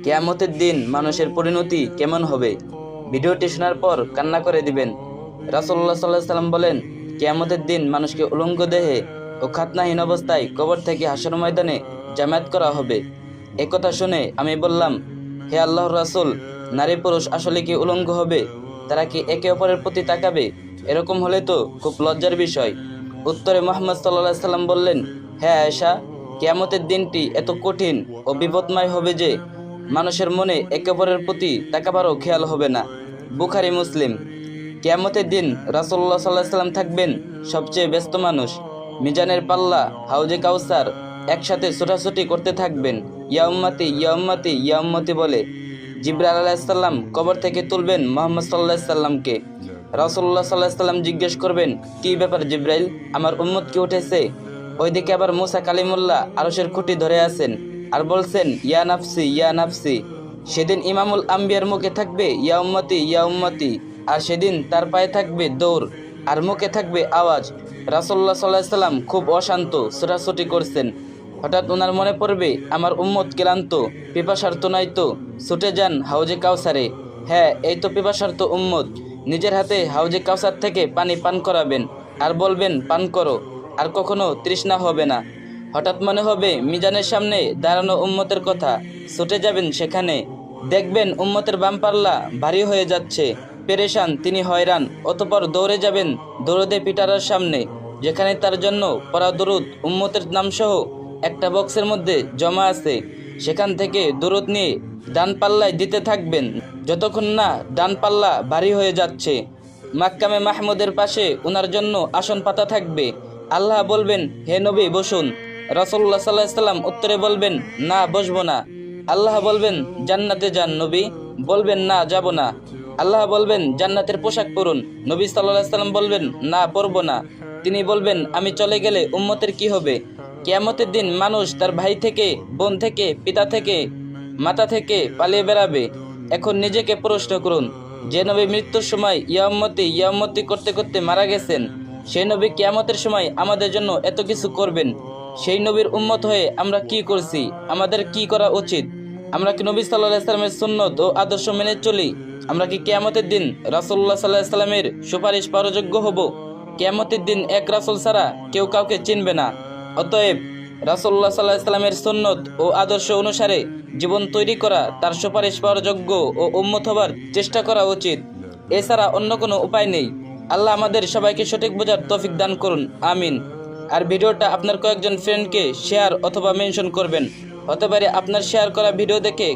কিয়ামতের দিন মানুষের পরিণতি কেমন হবে? ভিডিওটি শোনার পর কান্না করে দিবেন। রাসূলুল্লাহ সাল্লাল্লাহু আলাইহি সাল্লাম বলেন, কিয়ামতের দিন মানুষকে উলঙ্গ দেহে ও খাতনাহীন অবস্থায় কবর থেকে হাসর ময়দানে জামায়াত করা হবে। একথা শুনে আমি বললাম, হে আল্লাহর রাসূল, নারী পুরুষ আসলে কি উলঙ্গ হবে? তারা কি একে অপরের প্রতি তাকাবে? এরকম হলে তো খুব লজ্জার বিষয়। উত্তরে মুহাম্মদ সাল্লাল্লাহু আলাইহি সাল্লাম বললেন, হ্যাঁ আয়েশা, কিয়ামতের দিনটি এত কঠিন ও বিপদময় হবে যে মানুষের মনে একে অপরের প্রতি তাকাবারও খেয়াল হবে না। বুখারী মুসলিম। কিয়ামতের দিন রাসূলুল্লাহ সাল্লাল্লাহু আলাইহি সাল্লাম থাকবেন সবচেয়ে ব্যস্ত মানুষ। মিজানের পাল্লা, হাউজে কাউসার একসাথে ছোটাছুটি করতে থাকবেন, ইয়া উম্মতি ইয়া উম্মতি ইয়া উম্মতি বলে। জিবরাইল আলাইহিস সালাম কবর থেকে তুলবেন মুহাম্মদ সাল্লাল্লাহু আলাইহি সাল্লামকে। রাসূলুল্লাহ সাল্লাল্লাহু আলাইহি সাল্লাম জিজ্ঞেস করবেন, কি ব্যাপার জিবরাইল, আমার উম্মত কি উঠেছে? ওইদিকে আবার মুসা কালিমুল্লাহ আরশের খুঁটি ধরে আছেন আর বলছেন, ইয়া নাফসি ইয়া নাফসি। সেদিন ইমামুল আম্বিয়ার মুখে থাকবে ইয়া উম্মতি ইয়া উম্মতি, আর সেদিন তার পায়ে থাকবে দৌড় আর মুখে থাকবে আওয়াজ। রাসূলুল্লাহ সাল্লাল্লাহু আলাইহি সাল্লাম খুব অশান্ত, ছোটাছুটি করছেন। হঠাৎ ওনার মনে পড়বে, আমার উম্মত ক্লান্ত, পিপাসার্ত নাই তো, ছুটে যান হাউজে কাউসারে। হ্যাঁ, এই তো পিপাসার্ত উম্মত। নিজের হাতে হাউজে কাউসার থেকে পানি পান করাবেন আর বলবেন, পান করো, আর কখনো তৃষ্ণা হবে না। হঠাৎ মনে হবে মিজানের সামনে দাঁড়ানো উম্মতের কথা, ছুটে যাবেন সেখানে। দেখবেন উম্মতের বাম পাল্লা ভারী হয়ে যাচ্ছে, পেরেশান, তিনি হয়রান। অতঃপর দৌড়ে যাবেন দরুদে পিটারার সামনে, যেখানে তার জন্য পড়া দরুদ উম্মতের নামসহ একটা বক্সের মধ্যে জমা আছে। সেখান থেকে দরুদ নিয়ে ডান পাল্লায় দিতে থাকবেন যতক্ষণ না ডান পাল্লা ভারী হয়ে যাচ্ছে। মাক্কামে মাহমুদের পাশে ওনার জন্য আসন পাতা থাকবে। আল্লাহ বলবেন, হে নবী বসুন। রাসূলুল্লাহ সাল্লাল্লাহু আলাইহি সাল্লাম উত্তরে বলবেন, না বসবো না। আল্লাহ বলবেন, জান্নাতে যান নবী। বলবেন, না যাব না। আল্লাহ বলবেন, জান্নাতের পোশাক পরুন। নবী সাল্লাল্লাহু আলাইহি সাল্লাম বলবেন, না পরবো না। তিনি বলবেন, আমি চলে গেলে উম্মতের কি হবে? কিয়ামতের দিন মানুষ তার ভাই থেকে, বোন থেকে, পিতা থেকে, মাতা থেকে পালিয়ে বেড়াবে। এখন নিজেকে প্রশ্ন করুন, যে নবী মৃত্যুর সময় ইয়া উম্মতি করতে করতে মারা গেছেন, সেই নবী কিয়ামতের সময় আমাদের জন্য এত কিছু করবেন। সেই নবীর উম্মত হয়ে আমরা কি করছি? আমাদের কি করা উচিত? আমরা কি নবী সাল্লাল্লাহু আলাইহি সাল্লামের সুন্নত ও আদর্শ মেনে চলি? আমরা কি কিয়ামতের দিন রাসূলুল্লাহ সাল্লাল্লাহু আলাইহি সাল্লামের সুপারিশ পাওয়ার যোগ্য হব? কিয়ামতের দিন এক রাসূল ছাড়া কেউ কাউকে চিনবে না। অতএব রাসূলুল্লাহ সাল্লাল্লাহু আলাইহি সাল্লামের সুন্নত ও আদর্শ অনুসারে জীবন তৈরি করা, তার সুপারিশ পাওয়ার যোগ্য ও উম্মত হবার চেষ্টা করা উচিত। এছাড়া অন্য কোনো উপায় নেই। আল্লাহ আমাদের সবাইকে সঠিক বোঝার তৌফিক দান করুন, আমিন। আর ভিডিওটা আপনার কয়েকজন ফ্রেন্ডকে শেয়ার অথবা মেনশন করবেন। হতে পারে আপনার শেয়ার করা ভিডিও দেখে